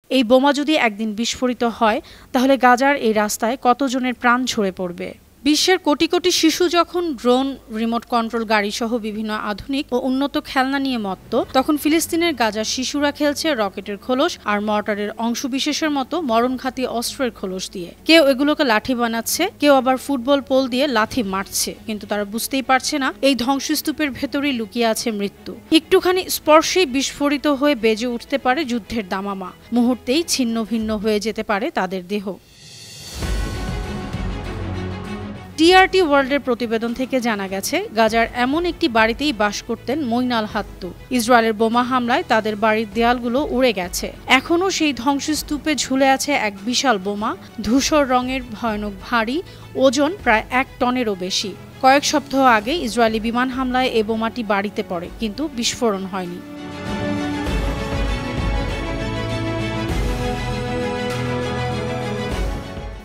এই বোমা যদি একদিন বিস্ফোরিত হয় তাহলে গাজার এই রাস্তায় কতজনের প্রাণ ঝরে পড়বে। বিশ্বের কোটি কোটি শিশু যখন ড্রোন, রিমোট কন্ট্রোল গাড়ি সহ বিভিন্ন আধুনিক ও উন্নত খেলনা নিয়ে মত্ত, তখন ফিলিস্তিনের গাজার শিশুরা খেলছে রকেটের খোলস আর মর্টারের অংশবিশেষের মতো মরণঘাতী অস্ত্রের খোলস দিয়ে। কেউ এগুলোকে লাঠি বানাচ্ছে, কেউ আবার ফুটবল পোল দিয়ে লাথি মারছে, কিন্তু তারা বুঝতেই পারছে না এই ধ্বংসস্তূপের ভেতরেই লুকিয়ে আছে মৃত্যু। একটুখানি স্পর্শেই বিস্ফোরিত হয়ে বেজে উঠতে পারে যুদ্ধের দামামা, মুহূর্তেই ছিন্ন ভিন্ন হয়ে যেতে পারে তাদের দেহ। টিআরটি ওয়ার্ল্ডের প্রতিবেদন থেকে জানা গেছে, গাজার এমন একটি বাড়িতেই বাস করতেন মঈন আল হাত্তু। ইসরায়েলের বোমা হামলায় তাদের বাড়ির দেয়ালগুলো উড়ে গেছে। এখনও সেই ধ্বংসস্তূপে ঝুলে আছে এক বিশাল বোমা, ধূসর রঙের, ভয়ানক ভারী, ওজন প্রায় 1 টনেরও বেশি। কয়েক সপ্তাহ আগে ইসরায়েলি বিমান হামলায় এ বোমাটি বাড়িতে পড়ে, কিন্তু বিস্ফোরণ হয়নি।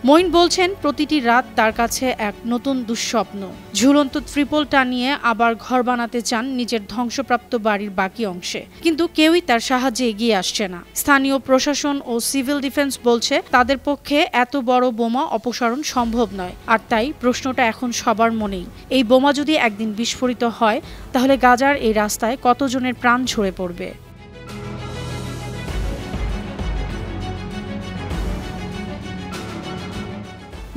মঈন বলছেন, প্রতিটি রাত তার কাছে এক নতুন দুঃস্বপ্ন। ঝুলন্ত ত্রিপল টানিয়ে আবার ঘর বানাতে চান নিজের ধ্বংসপ্রাপ্ত বাড়ির বাকি অংশে, কিন্তু কেউই তার সাহায্যে এগিয়ে আসছে না। স্থানীয় প্রশাসন ও সিভিল ডিফেন্স বলছে তাদের পক্ষে এত বড় বোমা অপসারণ সম্ভব নয়। আর তাই প্রশ্নটা এখন সবার মনেই, এই বোমা যদি একদিন বিস্ফোরিত হয় তাহলে গাজার এই রাস্তায় কতজনের প্রাণ ঝরে পড়বে।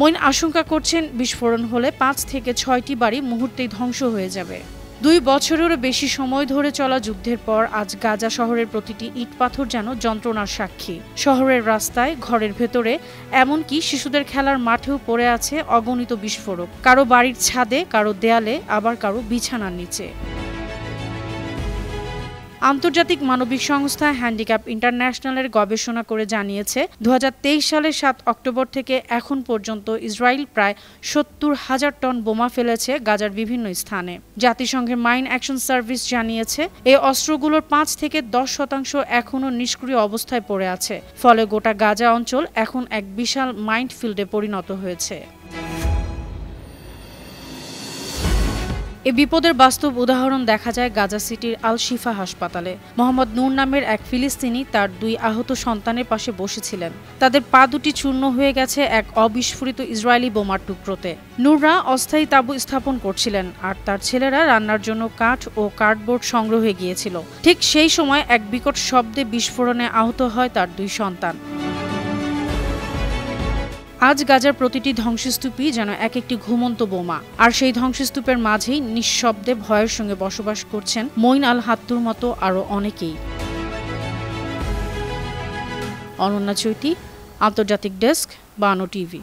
মঈন আশঙ্কা করছেন, বিস্ফোরণ হলে 5 থেকে 6টি বাড়ি মুহূর্তেই ধ্বংস হয়ে যাবে। 2 বছরেরও বেশি সময় ধরে চলা যুদ্ধের পর আজ গাজা শহরের প্রতিটি ইট পাথর যেন যন্ত্রণার সাক্ষী। শহরের রাস্তায়, ঘরের ভেতরে, এমনকি শিশুদের খেলার মাঠেও পড়ে আছে অগণিত বিস্ফোরক। কারো বাড়ির ছাদে, কারো দেয়ালে, আবার কারো বিছানার নিচে। আন্তর্জাতিক মানবিক সংস্থা হ্যান্ডিক্যাপ ইন্টারন্যাশনালের গবেষণা করে জানিয়েছে, 2023 সালের 7 অক্টোবর থেকে এখন পর্যন্ত ইসরায়েল প্রায় 70,000 টন বোমা ফেলেছে গাজার বিভিন্ন স্থানে। জাতিসংঘের মাইন অ্যাকশন সার্ভিস জানিয়েছে, এই অস্ত্রগুলোর 5 থেকে 10% এখনও নিষ্ক্রিয় অবস্থায় পড়ে আছে। ফলে গোটা গাজা অঞ্চল এখন এক বিশাল মাইনফিল্ডে পরিণত হয়েছে। এই বিপদের বাস্তব উদাহরণ দেখা যায় গাজা সিটির আল শিফা হাসপাতালে। মোহাম্মদ নূর নামের এক ফিলিস্তিনি তার 2 আহত সন্তানের পাশে বসেছিলেন। তাদের পা দুটি চূর্ণ হয়ে গেছে এক অবিস্ফোরিত ইসরায়েলি বোমার টুকরোতে। নূররা অস্থায়ী তাঁবু স্থাপন করছিলেন, আর তার ছেলেরা রান্নার জন্য কাঠ ও কার্ডবোর্ড সংগ্রহে গিয়েছিল। ঠিক সেই সময় এক বিকট শব্দে বিস্ফোরণে আহত হয় তার 2 সন্তান। আজ গাজার প্রতিটি ধ্বংসস্তূপই যেন এক একটি ঘুমন্ত বোমা, আর সেই ধ্বংসস্তূপের মাঝেই নিঃশব্দে ভয়ের সঙ্গে বসবাস করছেন মঈন আল হাত্তুর মতো আরও অনেকেই। অনন্যা চৈতি, আন্তর্জাতিক ডেস্ক, বানো টিভি।